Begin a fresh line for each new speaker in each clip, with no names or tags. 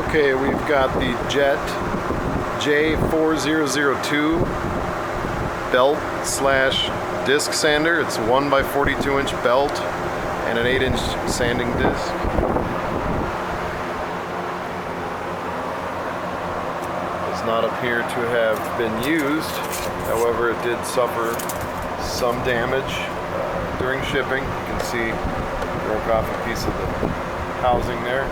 Okay, we've got the Jet J4002 belt slash disc sander. It's 1 by 42 inch belt and an 8-inch sanding disc. Does not appear to have been used. However, it did suffer some damage during shipping. You can see it broke off a piece of the housing there.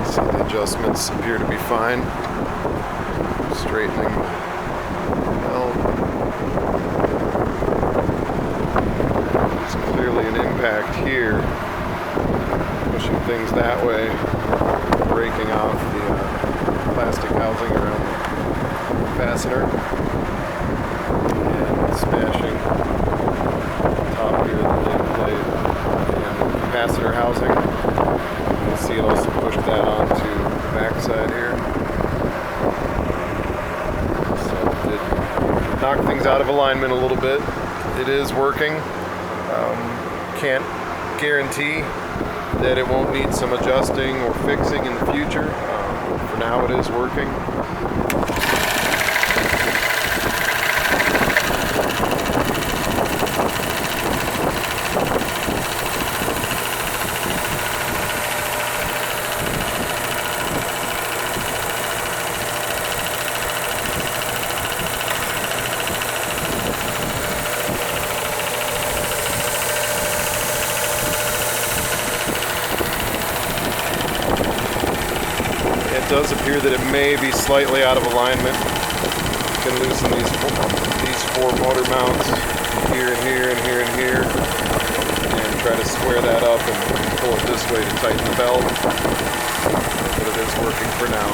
So the adjustments appear to be fine. Straightening the belt. There's clearly an impact here, pushing things that way, breaking off the plastic housing around the fastener, and smashing the top here of the nameplate and the capacitor housing. You can see it also pushed that onto the backside here. So it did knock things out of alignment a little bit. It is working. Can't guarantee that it won't need some adjusting or fixing in the future. For now it is working. It does appear that it may be slightly out of alignment. You can loosen these four motor mounts here and here and here and here, and try to square that up and pull it this way to tighten the belt. But it is working for now.